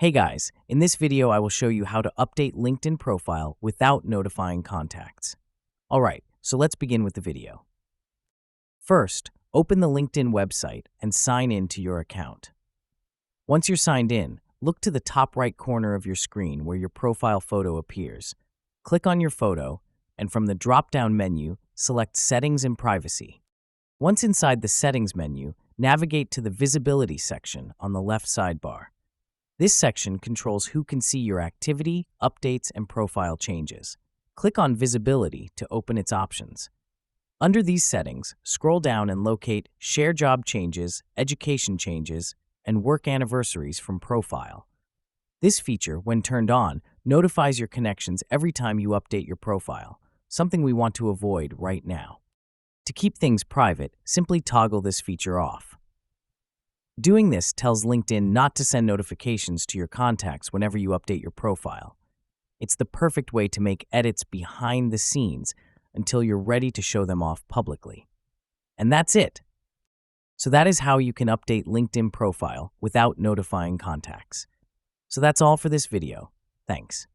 Hey guys, in this video I will show you how to update LinkedIn profile without notifying contacts. Alright, so let's begin with the video. First, open the LinkedIn website and sign in to your account. Once you're signed in, look to the top right corner of your screen where your profile photo appears. Click on your photo, and from the drop-down menu, select Settings and Privacy. Once inside the Settings menu, navigate to the Visibility section on the left sidebar. This section controls who can see your activity, updates, and profile changes. Click on Visibility to open its options. Under these settings, scroll down and locate Share Job Changes, Education Changes, and Work Anniversaries from Profile. This feature, when turned on, notifies your connections every time you update your profile, something we want to avoid right now. To keep things private, simply toggle this feature off. Doing this tells LinkedIn not to send notifications to your contacts whenever you update your profile. It's the perfect way to make edits behind the scenes until you're ready to show them off publicly. And that's it. So that is how you can update LinkedIn profile without notifying contacts. So that's all for this video. Thanks.